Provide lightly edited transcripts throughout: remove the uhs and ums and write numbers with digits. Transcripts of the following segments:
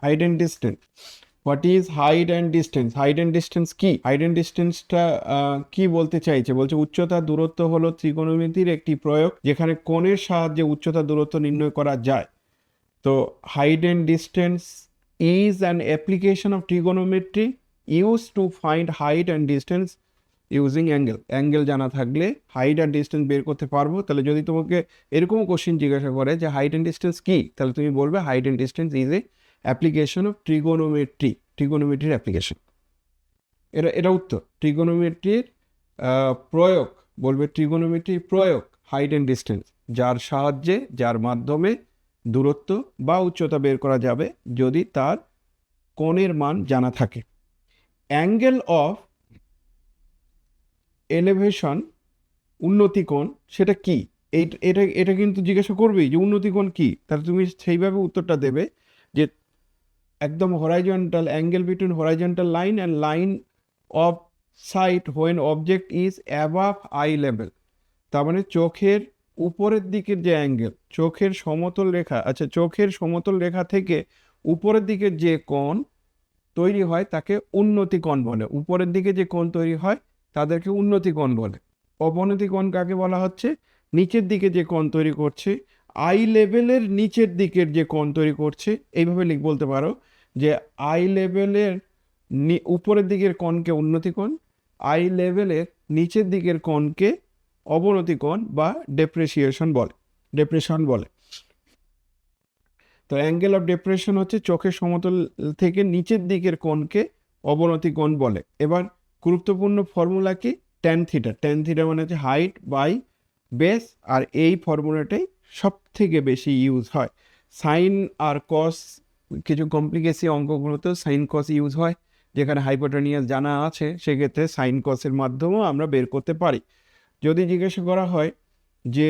Height and distance. What is height and distance? Height and distance কি? Height and ডিস্টেন্সটা কি বলতে চাইছে? বলছে উচ্চতা দূরত্ব হলো ত্রিকোণমিতির একটি প্রয়োগ যেখানে কোণের সাহায্যে উচ্চতা দূরত্ব নির্ণয় করা যায়। তো height and distance is an application of trigonometry use to find height and distance using angle. Angle জানা থাকলে হাইট আর ডিস্টেন্স বের করতে পারবো। তাহলে যদি তোমাকে এরকম কোশ্চেন জিজ্ঞাসা করে যে হাইট অ্যান্ড ডিস্টেন্স কি, তাহলে তুমি বলবে height and distance is a application of trigonometry, ট্রিগোনোমেট্রির অ্যাপ্লিকেশন। এটা উত্তর। ট্রিগোনোমেট্রির প্রয়োগ, বলবে ট্রিগোনোমেট্রির প্রয়োগ হাইট অ্যান্ড ডিস্টেন্স, যার সাহায্যে, যার মাধ্যমে দূরত্ব বা উচ্চতা বের করা যাবে যদি তার কোণের মান জানা থাকে। অ্যাঙ্গেল অফ এলিভেশন, উন্নতি কোণ, সেটা কি? এটা এটা কিন্তু জিজ্ঞাসা করবেই যে উন্নতি কোণ কি, তাহলে তুমি সেইভাবে উত্তরটা দেবে যে একদম horizontal angle between horizontal line and line of sight when object is above I level. তার মানে চোখের উপরের দিকের যে অ্যাঙ্গেল, চোখের সমতল রেখা, আচ্ছা চোখের সমতল রেখা থেকে উপরের দিকের যে কোণ তৈরি হয় তাকে উন্নতি কোণ বলে। উপরের দিকে যে কোণ তৈরি হয় তাদেরকে উন্নতি কোণ বলে। অবনতি কোণ কাকে বলা হচ্ছে? নিচের দিকে যে কোণ তৈরি করছে, আই লেভেলের নিচের দিকের যে কোণ তৈরি করছে, এইভাবে বলতে পারো যে আই লেভেলের উপরের দিকের কোণকে উন্নতি কোণ, আই লেভেলের নিচের দিকের কোণকে অবনতি কোণ বা ডেপ্রেশন বলে। তো অ্যাঙ্গেল অফ ডেপ্রেশন হচ্ছে চোখের সমতল থেকে নিচের দিকের কোণকে অবনতি কোণ বলে। এবার গুরুত্বপূর্ণ ফর্মুলা কি? Tan theta. ট্যান থিটা মানে হচ্ছে হাইট বাই বেস, আর এই ফর্মুলাটাই সব থেকে বেশি ইউজ হয়। সাইন আর কস, কিছু কমপ্লিকেসি অঙ্কগুলোতেও সাইন কস ইউজ হয়। যেখানে হাইপোটেনিয়াস জানা আছে সেক্ষেত্রে সাইন কসের মাধ্যমেও আমরা বের করতে পারি। যদি জিজ্ঞাসা করা হয় যে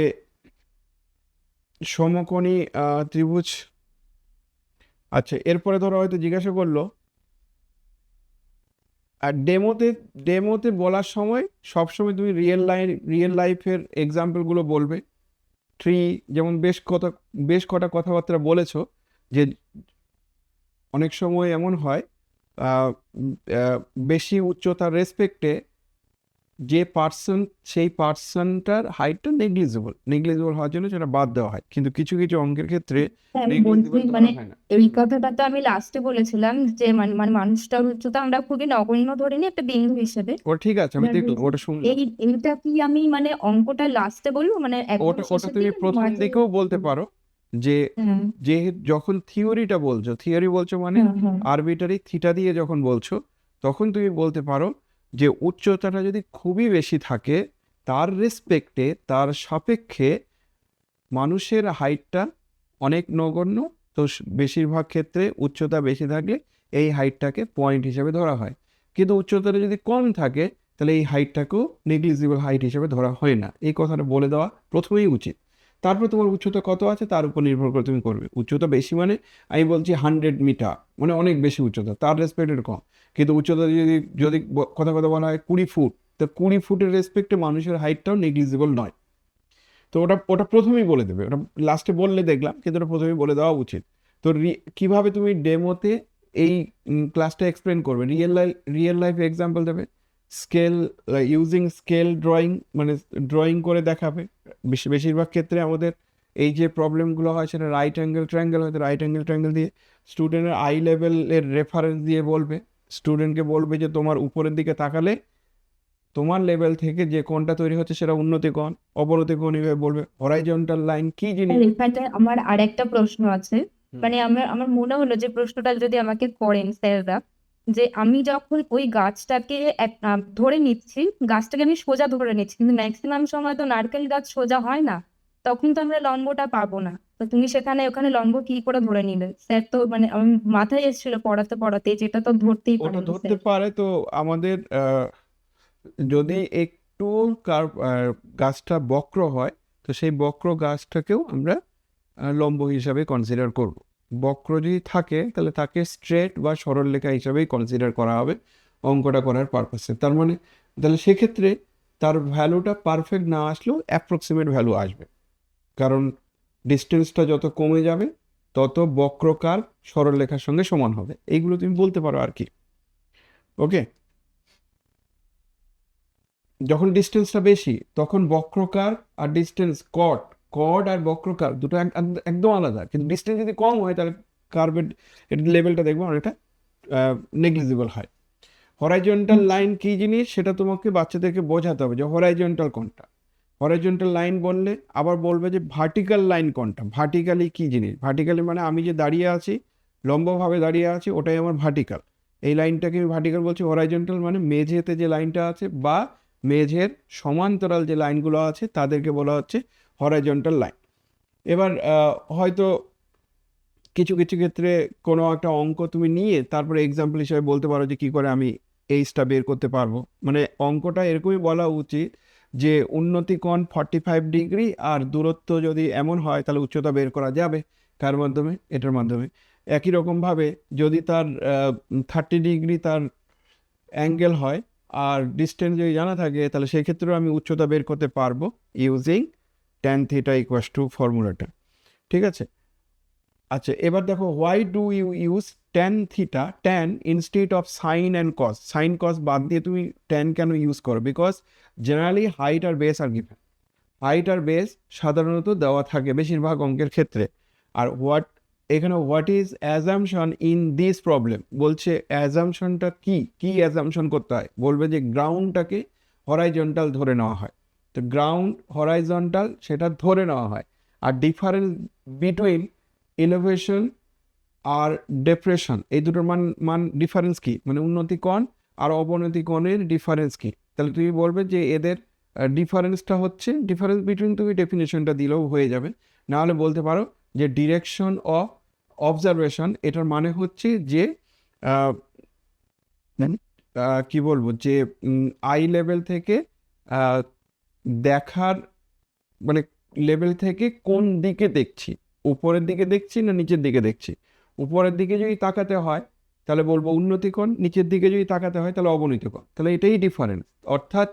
সমকোণী ত্রিভুজ, আচ্ছা এরপরে ধরো হয়তো জিজ্ঞাসা করলো, আর ডেমোতে বলার সময় সবসময় তুমি রিয়েল লাইফের এক্সাম্পলগুলো বলবে। যেমন বেশ কটা কথাবার্তা বলেছো যে অনেক সময় এমন হয় বেশি উচ্চতার রেসপেক্টে যে পার্সন, সেই পার্সনটার হাইটটা নেগলিজিবল হওয়ার জন্য সেটা বাদ দেওয়া হয়, কিন্তু কিছু কিছু অঙ্কের ক্ষেত্রে আমি বলছি নেগলিজিবল ধরা মানে হয় না। এই কথাটা তো আমি লাস্টে বলেছিলাম যে মানে মানে মানুষটার উচ্চতা আমরা খুবই নগণ্য ধরে নিই একটা বিন্দু হিসেবে। ওটা ঠিক আছে, আমি এবার দেখলাম, বলছি ওটা শুনলাম। এইটা কি আমি মানে অঙ্কটা লাস্টে বলবো মানে একদম ওটা শেষের তুমি দিকে প্রথম মাঝে? দিকেও বলতে পারো যে হ্যাঁ যে যখন থিওরি বলছো মানে হ্যাঁ হ্যাঁ আরবিটারি থিটা দিয়ে যখন বলছো, তখন তুমি বলতে পারো যে উচ্চতাটা যদি খুবই বেশি থাকে তার রেসপেক্টে, তার সাপেক্ষে মানুষের হাইটটা অনেক নগণ্য। তো বেশিরভাগ ক্ষেত্রে উচ্চতা বেশি থাকলে এই হাইটটাকে পয়েন্ট হিসেবে ধরা হয়, কিন্তু উচ্চতাটা যদি কম থাকে তাহলে এই হাইটটাকেও নেগলিজিবল হাইট হিসেবে ধরা হয় না। এই কথাটা বলে দেওয়া প্রথমেই উচিত। তারপর তোমার উচ্চতা কত আছে তার উপর নির্ভর করে তুমি করবে। উচ্চতা বেশি মানে আমি বলছি 100 মিটার, মানে অনেক বেশি উচ্চতা, তার রেসপেক্টের কম। কিন্তু উচ্চতা যদি যদি কথা বলা হয় 20 ফুট, তো 20 ফুটের রেসপেক্টে মানুষের হাইটটাও নেগলিজিবল নয়। তো ওটা ওটা প্রথমেই বলে দেবে, ওটা লাস্টে বললে দেখলাম, কিন্তু ওটা প্রথমেই বলে দেওয়া উচিত। তো কিভাবে তুমি ডেমোতে এই ক্লাসটা এক্সপ্লেন করবে? রিয়েল লাইফ এক্সাম্পল দেবে, স্কেল ইউজিং স্কেল ড্রয়িং, মানে ড্রয়িং করে দেখাবে। বেশিরভাগ ক্ষেত্রে আমাদের এই যে প্রবলেমগুলো হয় সেটা রাইট অ্যাঙ্গেল ট্রায়াঙ্গেল, হয়তো রাইট অ্যাঙ্গেল ট্রায়াঙ্গেল দিয়ে স্টুডেন্টের আই লেভেলের রেফারেন্স দিয়ে বলবে। স্টুডেন্টকে বলবে যে তোমার উপরের দিকে তাকালে তোমার লেভেল থেকে যে কোণটা তৈরি হচ্ছে সেটা উন্নতি কোণ, অবনতি কোণ এভাবে বলবে। হরাইজন্টাল লাইন কি জিনিস? আর এখানে আমার আরেকটা প্রশ্ন আছে। হুম। মানে আমার মনে হলো যে প্রশ্নটা যদি আমাকে করেন স্যাররা, যে আমি যখন ওই গাছটাকে ধরে নিচ্ছি, গাছটাকে আমি সোজা ধরে নিচ্ছি, কিন্তু ম্যাক্সিমাম সময় তো নারকেল গাছ সোজা হয় না, তখন তো আমরা লম্বটা পাবো না। তো তুমি সেখানে ওখানে লম্ব কি করে ধরে নিলে স্যার? তো মানে আমার মাথায় এসেছিল পড়াতে পড়াতে যেটা তো ধরতেই ওটা পারেনি ধরতে স্যার। পারে। তো আমাদের যদি একটু গাছটা বক্র হয়, তো সেই বক্র গাছটাকেও আমরা লম্ব হিসাবে কনসিডার করব। বক্র যদি থাকে তাহলে তাকে স্ট্রেট বা সরলরেখা হিসাবেই কনসিডার করা হবে অঙ্কটা করার পারপাসে। তার মানে তাহলে সেক্ষেত্রে তার ভ্যালুটা পারফেক্ট না আসলেও অ্যাপ্রক্সিমেট ভ্যালু আসবে, কারণ ডিস্টেন্সটা যত কমে যাবে তত বক্রকার সরলরেখার সঙ্গে সমান হবে। এইগুলো তুমি বলতে পারো আর কি। ওকে, যখন ডিস্টেন্সটা বেশি তখন বক্রকার আর ডিস্টেন্স কট, কড আর বক্রকার দুটো একদম আলাদা। কিন্তু ডিস্টেন্স যদি কম হয় তাহলে কার্ভের লেভেলটা দেখবো অনেকটা নেগলিজিবল হয়। হরাইজন্টাল লাইন কি জিনিস সেটা তোমাকে বাচ্চাদেরকে বোঝাতে হবে যে হরাইজন্টাল কোনটা। হরাইজন্টাল লাইন বললে আবার বলবে যে ভার্টিক্যাল লাইন কোনটা। ভার্টিক্যালি কি জিনিস? ভার্টিক্যালি মানে আমি যে দাঁড়িয়ে আছি, লম্বভাবে দাঁড়িয়ে আছি, ওটাই আমার ভার্টিক্যাল। এই লাইনটাকে আমি ভার্টিক্যাল বলছি। হরাইজন্টাল মানে মেঝেতে যে লাইনটা আছে বা মেঝের সমান্তরাল যে লাইনগুলো আছে তাদেরকে বলা হচ্ছে হরাইজন্টাল লাইন। এবার হয়তো কিছু কিছু ক্ষেত্রে কোনো একটা অঙ্ক তুমি নিয়ে তারপরে এক্সাম্পল হিসেবে বলতে পারো যে কী করে আমি এইচটা বের করতে পারবো। মানে অঙ্কটা এরকমই বলা উচিত যে উন্নতি কোণ 45 ডিগ্রি আর দূরত্ব যদি এমন হয় তাহলে উচ্চতা বের করা যাবে। কার মাধ্যমে? এটার মাধ্যমে। একই রকমভাবে যদি তার 30 ডিগ্রি তার অ্যাঙ্গেল হয় আর ডিস্টেন্স যদি জানা থাকে তাহলে সেই ক্ষেত্রেও আমি উচ্চতা বের করতে পারবো using tan theta equals to ফর্মুলাটা। ঠিক আছে, আচ্ছা এবার দেখো, why do you use tan theta, tan instead of sine and cos. Sine cos বাদ দিয়ে তুমি tan কেন ইউজ করো? বিকজ জেনারেলি হাইট আর বেস আর গিভেন। হাইট আর বেস সাধারণত দেওয়া থাকে বেশিরভাগ অঙ্কের ক্ষেত্রে। আর এখানে what is assumption in this problem বলছে। অ্যাজাম্পশনটা কি? কি অ্যাজাম্পশন করতে হয়? বলবে যে গ্রাউন্ডটাকে হরাইজন্টাল ধরে নেওয়া হয়। তো গ্রাউন্ড হরাইজন্টাল সেটা ধরে নেওয়া হয়। আর ডিফারেন্স বিটুইন ইনোভেশন আর ডেপ্রেশন, এই দুটোর মান ডিফারেন্স কি? মানে উন্নতি কোণ আর অবনতি কোণের ডিফারেন্স কি? তাহলে তুমি বলবে যে এদের ডিফারেন্সটা হচ্ছে, ডিফারেন্স বিটুইন তুমি ডেফিনেশনটা দিলেও হয়ে যাবে। নাহলে বলতে পারো যে ডিরেকশন অফ অবজারভেশন, এটার মানে হচ্ছে যে কি বলবো, যে আই লেভেল থেকে দেখার মানে লেভেল থেকে কোন দিকে দেখছি, উপরের দিকে দেখছি না নিচের দিকে দেখছি। উপরের দিকে যদি তাকাতে হয় তাহলে বলবো উন্নতি কোণ, নিচের দিকে যদি তাকাতে হয় তাহলে অবনতি কোণ। তাহলে এটাই ডিফারেন্স। অর্থাৎ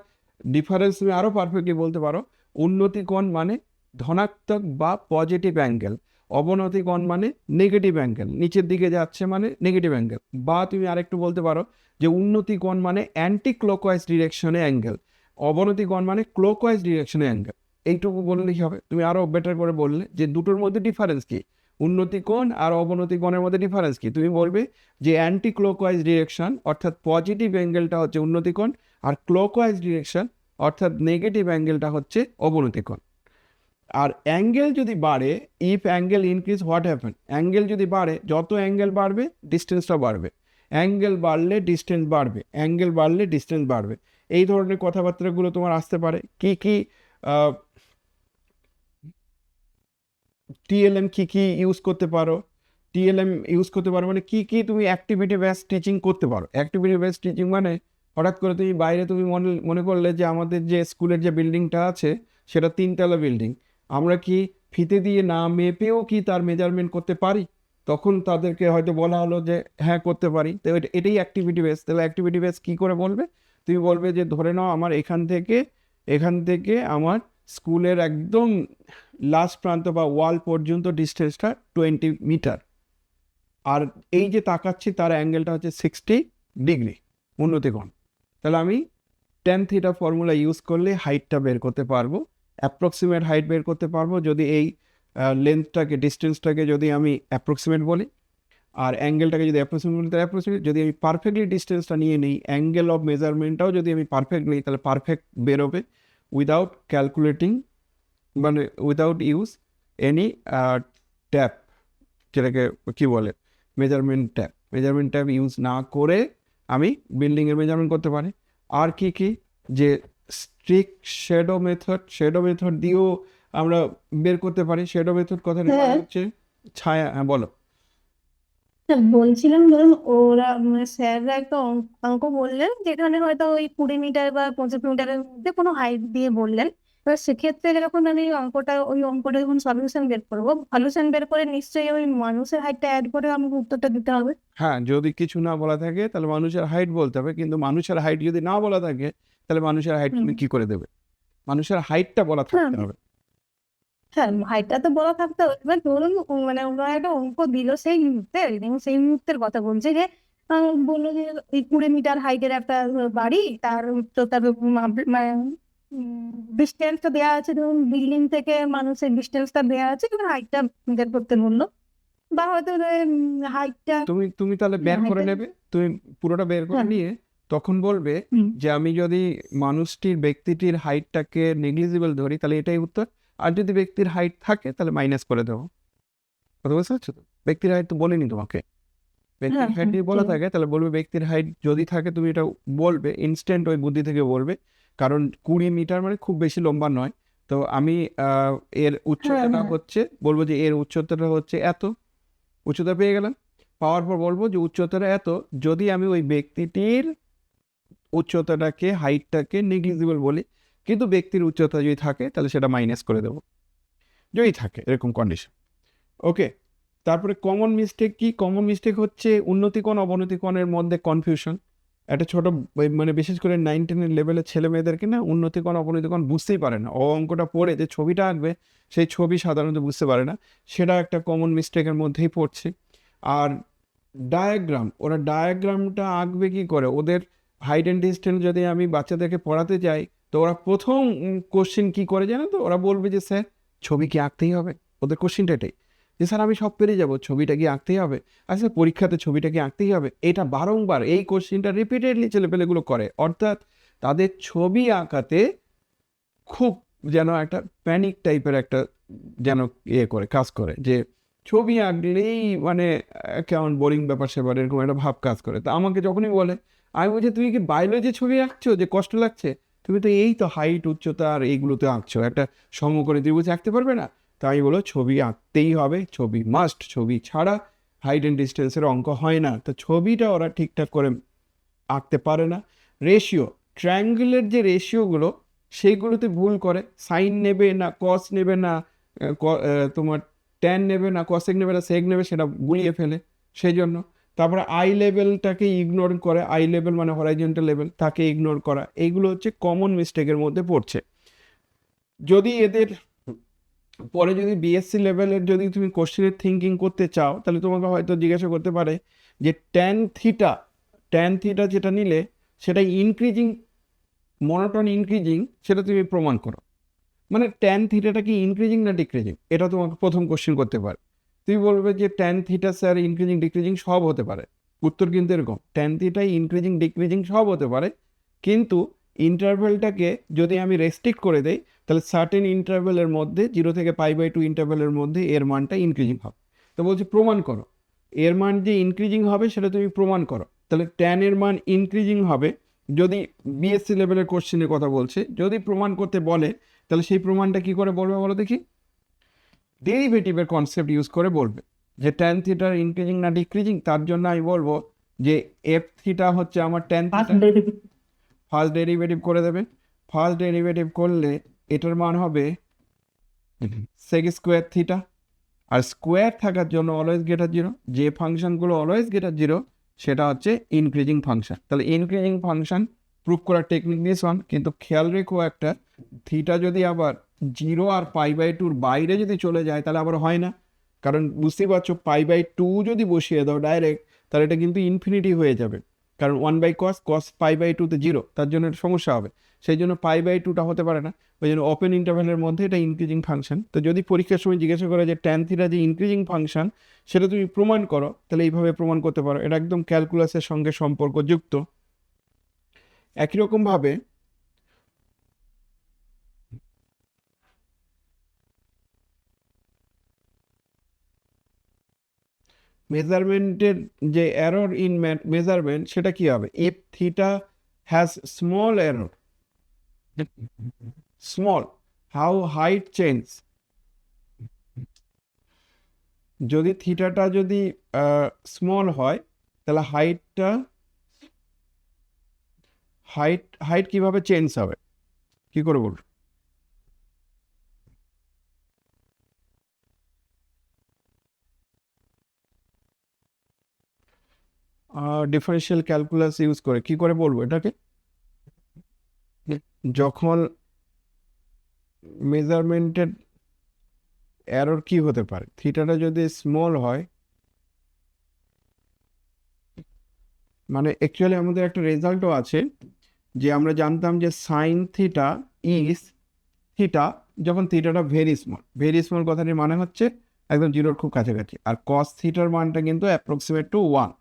ডিফারেন্স তুমি আরও পারফেক্টলি বলতে পারো উন্নতি কোণ মানে ধনাত্মক বা পজিটিভ অ্যাঙ্গেল, অবনতি কোণ মানে নেগেটিভ অ্যাঙ্গেল, নিচের দিকে যাচ্ছে মানে নেগেটিভ অ্যাঙ্গেল। বা তুমি আরেকটু বলতে পারো যে উন্নতি কোণ মানে অ্যান্টি ক্লকওয়াইজ ডিরেকশনে অ্যাঙ্গেল, অবনতি কোণ মানে ক্লকওয়াইজ ডিরেকশনে অ্যাঙ্গেল। এইটুকু বললেই হবে। তুমি আরো বেটার করে বললে যে দুটোর মধ্যে ডিফারেন্স কি, উন্নতি কোণ আর অবনতি কোণের মধ্যে ডিফারেন্স কি? তুমি বলবে যে অ্যান্টি ক্লকওয়াইজ ডিরেকশন অর্থাৎ পজিটিভ অ্যাঙ্গেলটা হচ্ছে উন্নতি কোণ, আর ক্লকওয়াইজ ডিরেকশন অর্থাৎ নেগেটিভ অ্যাঙ্গেলটা হচ্ছে অবনতি কোণ। আর অ্যাঙ্গেল যদি বাড়ে, if angle increase what happen? Angle যদি বাড়ে, যত অ্যাঙ্গেল বাড়বে ডিস্টেন্সটা বাড়বে। অ্যাঙ্গেল বাড়লে ডিস্টেন্স বাড়বে, অ্যাঙ্গেল বাড়লে ডিস্টেন্স বাড়বে। এই ধরনের কথাবার্তাগুলো তোমার আসতে পারে। কি কি টিএলএম কি কি ইউজ করতে পারো? টিএলএম ইউজ করতে পারো মানে কি কি তুমি অ্যাক্টিভিটি বেস টিচিং করতে পারো। অ্যাক্টিভিটি বেস টিচিং মানে হঠাৎ করে তুমি বাইরে তুমি মনে করলে যে আমাদের যে স্কুলের যে বিল্ডিংটা আছে সেটা 3 তলা বিল্ডিং, আমরা কি ফিতে দিয়ে না মেপেও কি তার মেজারমেন্ট করতে পারি? তখন তাদেরকে হয়তো বলা হলো যে হ্যাঁ করতে পারি। তো এটাই অ্যাক্টিভিটি বেস। তাহলে অ্যাক্টিভিটি বেস কী করে বলবে? তুমি বলবে যে ধরে নাও আমার এখান থেকে আমার স্কুলের একদম লাস্ট প্রান্ত বা ওয়াল পর্যন্ত ডিস্টেন্সটা 20 মিটার, আর এই যে তাকাচ্ছি তার অ্যাঙ্গেলটা হচ্ছে 60 ডিগ্রি উন্নতি কোণ। তাহলে আমি tan থিটা ফর্মুলা ইউজ করলে হাইটটা বের করতে পারবো, অ্যাপ্রক্সিমেট হাইট বের করতে পারবো যদি এই লেন্থটাকে ডিস্টেন্সটাকে যদি আমি অ্যাপ্রক্সিমেট বলি, আর অ্যাঙ্গেলটাকে যদি অ্যাপ্রক্সিমেট বলি তাহলে অ্যাপ্রক্সিমেট। যদি আমি পারফেক্টলি ডিস্টেন্সটা নিয়ে নিই, অ্যাঙ্গেল অফ মেজারমেন্টটাও যদি আমি পারফেক্ট নিই তাহলে পারফেক্ট বেরোবে উইদাউট ক্যালকুলেটিং, মানে উইদাউট ইউজ এনি ট্যাপ, যেটাকে কি বলে মেজারমেন্ট ট্যাপ ইউজ না করে আমি বিল্ডিংয়ের মেজারমেন্ট করতে পারি। আর কি যে স্ট্রিক্ট শ্যাডো মেথড দিয়েও আমরা বের করতে পারি। শ্যাডো মেথড কথাটা হচ্ছে ছায়া। হ্যাঁ বলো। বলছিলাম ধরুন ওরা মানে স্যাররা একটা অঙ্ক বললেন যেখানে হয়তো ওই 20 মিটার বা 25 মিটারের মধ্যে কোনো হাইট দিয়ে বললেন। এবার সেক্ষেত্রে যখন আমি ওই অঙ্কটা যখন সলিউশন বের করবো, সলিউশন বের করে নিশ্চয়ই ওই মানুষের হাইটটা অ্যাড করে আমাকে উত্তরটা দিতে হবে। হ্যাঁ, যদি কিছু না বলা থাকে তাহলে মানুষের হাইট বলতে হবে, কিন্তু মানুষের হাইট যদি না বলা থাকে তাহলে মানুষের হাইট তুমি কি করে দেবে? মানুষের হাইটটা বলা থাকতে হবে। হ্যাঁ, হাইটটা তো বলা থাকতে হবে। এবার ধরুন মানে ওরা একটা অঙ্ক দিল সেই মুহূর্তে, এবং সেই মুহূর্তের কথা বলছে যে বললো যে এই 20 মিটার হাইটের একটা বাড়ি, তার উচ্চতার ডিস্টেন্সটা দেওয়া আছে, ধরুন বিল্ডিং থেকে মানুষের ডিস্টেন্সটা দেওয়া আছে, এবার হাইটটা বের করতে বললো, বা হয়তো হাইটটা তুমি তাহলে বের করে হাইটের নেবে, তুমি পুরোটা বের করে হ্যাঁ নিয়ে তখন বলবে যে আমি যদি ব্যক্তিটির হাইটটাকে নেগলিজিবল ধরি তাহলে এটাই উত্তর, আর যদি ব্যক্তির হাইট থাকে তাহলে মাইনাস করে দেবো। কথা বুঝতে পারছো তো? ব্যক্তির হাইট তো বলিনি তোমাকে, ব্যক্তির হ্যাঁ হাইট হ্যাঁ যদি বলা থাকে তাহলে বলবে ব্যক্তির হাইট যদি থাকে তুমি এটা বলবে ইনস্ট্যান্ট, ওই বুদ্ধি থেকে বলবে, কারণ 20 মিটার মানে খুব বেশি লম্বা নয়। তো আমি এর হ্যাঁ উচ্চতাটা হ্যাঁ হচ্ছে, বলবো যে এর উচ্চতাটা হচ্ছে এত, উচ্চতা পেয়ে গেলাম। পাওয়ার পর বলবো যে উচ্চতাটা এত, যদি আমি ওই ব্যক্তিটির উচ্চতাটাকে হাইটটাকে নেগলিজিবল বলি, কিন্তু ব্যক্তির উচ্চতা যদি থাকে তাহলে সেটা মাইনাস করে দেবো, যদি থাকে এরকম কন্ডিশন। ওকে, তারপরে কমন মিস্টেক কি? কমন মিস্টেক হচ্ছে উন্নতিকোণ অবনতিকোণের মধ্যে কনফিউশন। একটা ছোট মানে বিশেষ করে 9-10 লেভেলের ছেলে মেয়েদেরকে না উন্নতিকোণ অবনতিকোণ বুঝতেই পারে না, অঙ্কটা পড়ে যে ছবিটা আঁকবে সেই ছবি সাধারণত বুঝতে পারে না, সেটা একটা কমন মিস্টেকের মধ্যেই পড়ছে। আর ডায়াগ্রাম, ওরা ডায়াগ্রামটা আঁকবে কি করে? ওদের হাইট অ্যান্ড ডিস্টেন্স যদি আমি বাচ্চাদেরকে পড়াতে যাই, তো ওরা প্রথম কোশ্চেন কি করে জানো তো? ওরা বলবে যে স্যার ছবি কি আঁকতেই হবে? ওদের কোশ্চেনটা এটাই, যে স্যার আমি সব পেরে যাবো, ছবিটা কি আঁকতেই হবে? আচ্ছা পরীক্ষাতে ছবিটা কি আঁকতেই হবে? এটা বারংবার এই কোশ্চেনটা রিপিটেডলি ছেলেপেলেগুলো করে, অর্থাৎ তাদের ছবি আঁকাতে খুব যেন একটা প্যানিক টাইপের একটা যেন করে কাজ করে, যে ছবি আঁকলেই মানে কেমন বোরিং ব্যাপার সেবার এরকম একটা ভাব কাজ করে। তা আমাকে যখনই বলে, আমি বলছি তুমি কি বায়োলজি ছবি আঁকছো যে কষ্ট লাগছে? তুমি তো এই তো হাইট উচ্চতা আর এইগুলোতে আঁকছো, একটা সমকোণী ত্রিভুজ আঁকতে পারবে না? তাই বলো ছবি আঁকতেই হবে, ছবি মাস্ট, ছবি ছাড়া হাইট অ্যান্ড ডিস্টেন্সের অঙ্ক হয় না। তো ছবিটা ওরা ঠিকঠাক করে আঁকতে পারে না। রেশিও, ট্রায়াঙ্গেলের যে রেশিওগুলো সেইগুলোতে ভুল করে, সাইন নেবে না কস নেবে না তোমার ট্যান নেবে না কসেক নেবে না সেক নেবে, সেটা গুলিয়ে ফেলে সেই জন্য। তারপরে আই লেভেলটাকে ইগনোর করে, আই লেভেল মানে হরাইজন্টাল লেভেল, তাকে ইগনোর করা, এইগুলো হচ্ছে কমন মিস্টেকের মধ্যে পড়ছে। যদি এদের পরে যদি বিএসসি লেভেলের যদি তুমি কোশ্চেনের থিঙ্কিং করতে চাও, তাহলে তোমাকে হয়তো জিজ্ঞাসা করতে পারে যে ট্যান থিটা যেটা নিলে সেটা ইনক্রিজিং মনোটন ইনক্রিজিং, সেটা তুমি প্রমাণ করো। মানে ট্যান থিটাটা কি ইনক্রিজিং না ডিক্রিজিং, এটা তোমাকে প্রথম কোশ্চেন করতে পারে। তুমি বলবে যে tan theta sir increasing decreasing সব হতে পারে, উত্তর কিন্তু এরকম, ট্যান থিটাই ইনক্রিজিং ডিক্রিজিং সব হতে পারে, কিন্তু ইন্টারভ্যালটাকে যদি আমি রেস্ট্রিক্ট করে দেই তাহলে সার্টেন ইন্টারভ্যালের মধ্যে 0 থেকে π/2 ইন্টারভ্যালের মধ্যে এর মানটা ইনক্রিজিং হবে। তো বলছি প্রমাণ করো, এর মান যে ইনক্রিজিং হবে সেটা তুমি প্রমাণ করো। তাহলে ট্যানের মান ইনক্রিজিং হবে, যদি বিএসসি লেভেলের কোশ্চেনের কথা বলছে, যদি প্রমাণ করতে বলে তাহলে সেই প্রমাণটা কি করে বলবে বলো দেখি? ডেরিভেটিভের কনসেপ্ট ইউজ করে বলবে যে ট্যান থিটার ইনক্রিজিং না ডিক্রিজিং। তার জন্য আমি বলবো যে এফ থিটা হচ্ছে আমার ট্যান থিটা, ফার্স্ট ডেরিভেটিভ করে দেবে। ফার্স্ট ডেরিভেটিভ করলে এটার মান হবে সেক স্কোয়ার থিটা, আর স্কোয়ার থাকার জন্য অলওয়েজ গ্রেটার জিরো, যে ফাংশনগুলো অলওয়েজ গ্রেটার জিরো সেটা হচ্ছে ইনক্রিজিং ফাংশন। তাহলে ইনক্রিজিং ফাংশন প্রুভ করার টেকনিক দিস ওয়ান, কিন্তু খেয়াল রেখো একটা, থিটা যদি আবার 0 আর π/2 বাইরে যদি চলে যায় তাহলে আবার হয় না, কারণ বুঝতেই পারছো π/2 যদি বসিয়ে দাও ডাইরেক্ট তাহলে এটা কিন্তু ইনফিনিটি হয়ে যাবে, কারণ 1/cos π/2 0, তার জন্য এটা সমস্যা হবে। সেই জন্য π/2টা হতে পারে না, ওই জন্য ওপেন ইন্টারভ্যালের মধ্যে এটা ইনক্রিজিং ফাংশন। তো যদি পরীক্ষার সময় জিজ্ঞাসা করে যে ট্যান থিটা যে ইনক্রিজিং ফাংশন সেটা তুমি প্রমাণ করো, তাহলে এইভাবে প্রমাণ করতে পারো, এটা একদম ক্যালকুলাসের সঙ্গে সম্পর্কযুক্ত। একই রকমভাবে মেজারমেন্টের যে এরর ইন মেজারমেন্ট সেটা কি হবে? If theta has small error, small, how height change, যদি থিটাটা যদি স্মল হয় তাহলে হাইট কিভাবে চেঞ্জ হবে, কি করে বলবো? ডিফারেন্সিয়াল ক্যালকুলাস ইউজ করে কি করে বলবো এটাকে? যখন মেজারমেন্টের এরর কি হতে পারে? থিটাটা যদি স্মল হয়, মানে অ্যাকচুয়ালি আমাদের একটা রেজাল্টও আছে যে আমরা জানতাম যে সাইন থিটা ইজ থিটা যখন থিটাটা ভেরি স্মল কথাটির মানে হচ্ছে একদম জিরোর খুব কাছাকাছি, আর কস থিটার মানটা কিন্তু অ্যাপ্রক্সিমেট টু 1,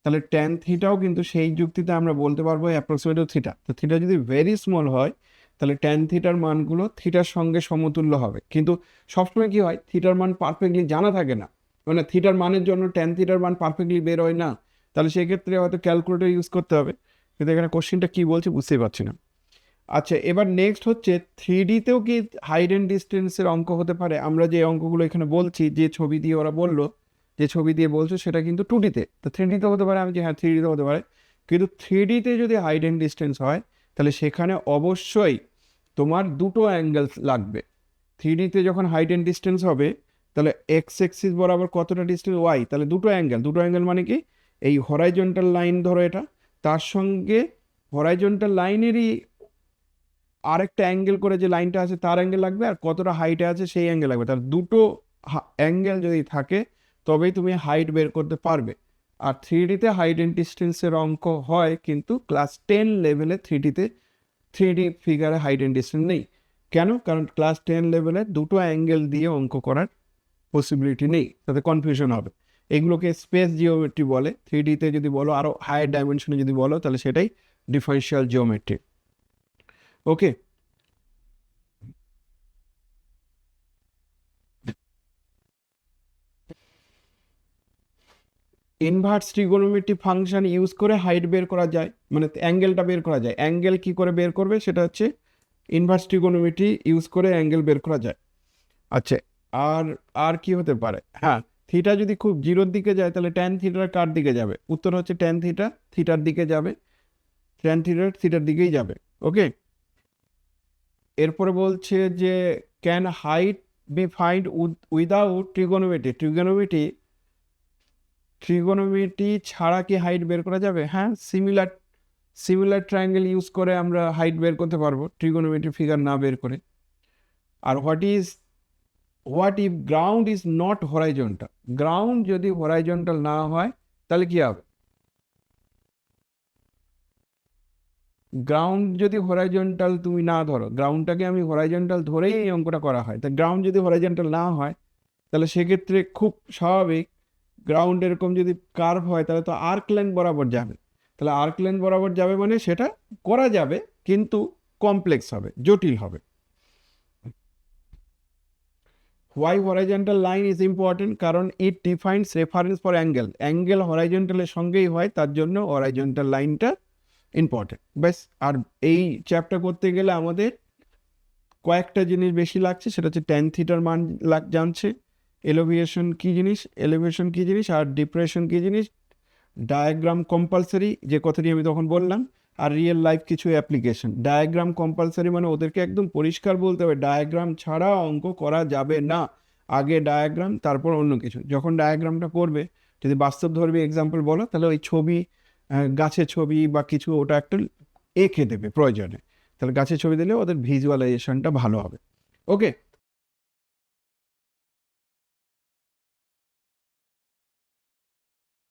তাহলে ট্যান থিটাও কিন্তু সেই যুক্তিতে আমরা বলতে পারবো অ্যাপ্রক্সিমেট টু থিটা। তো থিটা যদি ভেরি স্মল হয় তাহলে ট্যান থিটার মানগুলো থিটার সঙ্গে সমতুল্য হবে, কিন্তু সবসময় কি হয় থিটার মান পারফেক্টলি জানা থাকে না, মানে থিটার মানের জন্য ট্যান থিটার মান পারফেক্টলি বের হয় না, তাহলে সেক্ষেত্রে হয়তো ক্যালকুলেটর ইউজ করতে হবে, কিন্তু এখানে কোশ্চেনটা কী বলছে বুঝতেই পারছি না। আচ্ছা, এবার নেক্সট হচ্ছে 3Dতেও কি হাইট অ্যান্ড ডিস্টেন্সের অঙ্ক হতে পারে? আমরা যে অঙ্কগুলো এখানে বলছি, যে ছবি দিয়ে ওরা বললো, যে ছবি দিয়ে বলছো সেটা কিন্তু 2Dতে, তো 3Dতে হতে পারে, আমি যে হ্যাঁ 3Dতে হতে পারে, কিন্তু 3Dতে যদি হাইট অ্যান্ড ডিস্টেন্স হয় তাহলে সেখানে অবশ্যই তোমার দুটো অ্যাঙ্গেল লাগবে। 3Dতে যখন হাইট অ্যান্ড ডিস্টেন্স হবে তাহলে এক্স এক্সিস বরাবর কতটা ডিস্টেন্স, ওয়াই, তাহলে দুটো অ্যাঙ্গেল মানে কি, এই হরাইজন্টাল লাইন ধরো এটা, তার সঙ্গে হরাইজন্টাল লাইনেরই আরেকটা অ্যাঙ্গেল করে যে লাইনটা আছে তার অ্যাঙ্গেল লাগবে, আর কতটা হাইটে আছে সেই অ্যাঙ্গেল লাগবে, তার দুটো অ্যাঙ্গেল যদি থাকে তবেই তুমি হাইট বের করতে পারবে। আর 3Dতে হাইট অ্যান্ড ডিস্টেন্সের অঙ্ক হয়, কিন্তু ক্লাস 10 লেভেলে 3D ফিগারে হাইট অ্যান্ড ডিস্টেন্স নেই। কেন? কারণ ক্লাস 10 লেভেলে দুটো অ্যাঙ্গেল দিয়ে অঙ্ক করার পসিবিলিটি নেই, তাতে কনফিউশন হবে। এগুলোকে স্পেস জিওমেট্রি বলে। 3Dতে যদি বলো, আরও হায়ার ডাইমেনশনে যদি বলো তাহলে সেটাই ডিফারেন্সিয়াল জিওমেট্রি। ওকে, ইনভার্স ট্রিগোনোমেট্রি ফাংশন ইউজ করে হাইট বের করা যায়, মানে অ্যাঙ্গেলটা বের করা যায়। অ্যাঙ্গেল কি করে বের করবে সেটা হচ্ছে ইনভার্স ট্রিগোনোমেট্রি ইউজ করে অ্যাঙ্গেল বের করা যায়। আচ্ছা, আর আর কি হতে পারে? হ্যাঁ, থিটা যদি খুব জিরোর দিকে যায় তাহলে ট্যান থিটার কার দিকে যাবে? উত্তর হচ্ছে ট্যান থিটা থিটার দিকে যাবে, ট্যান থিটার দিকেই যাবে। ওকে, এরপরে বলছে যে can height be find without trigonometry ছাড়া কি হাইট বের করা যাবে? হ্যাঁ, সিমিলার ট্রায়াঙ্গেল ইউজ করে আমরা হাইট বের করতে পারবো ট্রিগোনোমেট্রি ফিগার না বের করে। আর what if ground is not horizontal? Ground যদি হরাইজন্টাল না হয় তাহলে কি হবে? গ্রাউন্ড যদি হরাইজন্টাল তুমি না ধরো, গ্রাউন্ডটাকে আমি হরাইজন্টাল ধরেই এই অঙ্কটা করা হয়, তা গ্রাউন্ড যদি হরাইজন্টাল না হয় তাহলে সেক্ষেত্রে খুব স্বাভাবিক, গ্রাউন্ড এরকম যদি কার্ভ হয় তাহলে তো আর্ক লাইন বরাবর যাবে, তাহলে আর্ক লাইন বরাবর যাবে মানে সেটা করা যাবে কিন্তু কমপ্লেক্স হবে, জটিল হবে। Why horizontal line is important? কারণ ইট ডিফাইন্স রেফারেন্স ফর অ্যাঙ্গেল হরাইজন্টালের সঙ্গেই হয়, তার জন্য হরাইজন্টাল লাইনটা ইম্পর্টেন্ট। ব্যাস, আর এই চ্যাপ্টার করতে গেলে আমাদের কয়েকটা জিনিস বেশি লাগছে, সেটা হচ্ছে ট্যান থিটার মান জানছে, এলিভেশন কী জিনিস আর ডিপ্রেশন কী জিনিস, ডায়াগ্রাম কম্পালসারি যে কথাটি আমি তখন বললাম, আর রিয়েল লাইফ কিছু অ্যাপ্লিকেশন। ডায়াগ্রাম কম্পালসারি মানে ওদেরকে একদম পরিষ্কার বলতে হবে ডায়াগ্রাম ছাড়া অঙ্ক করা যাবে না, আগে ডায়াগ্রাম তারপর অন্য কিছু। যখন ডায়াগ্রামটা করবে, যদি বাস্তবধর্মী এক্সাম্পল বলো তাহলে ওই ছবি, গাছের ছবি বা কিছু, ওটা একটা এঁকে দেবে প্রয়োজনে, তাহলে গাছের ছবি দিলে ওদের ভিজুয়ালাইজেশনটা ভালো হবে। ওকে।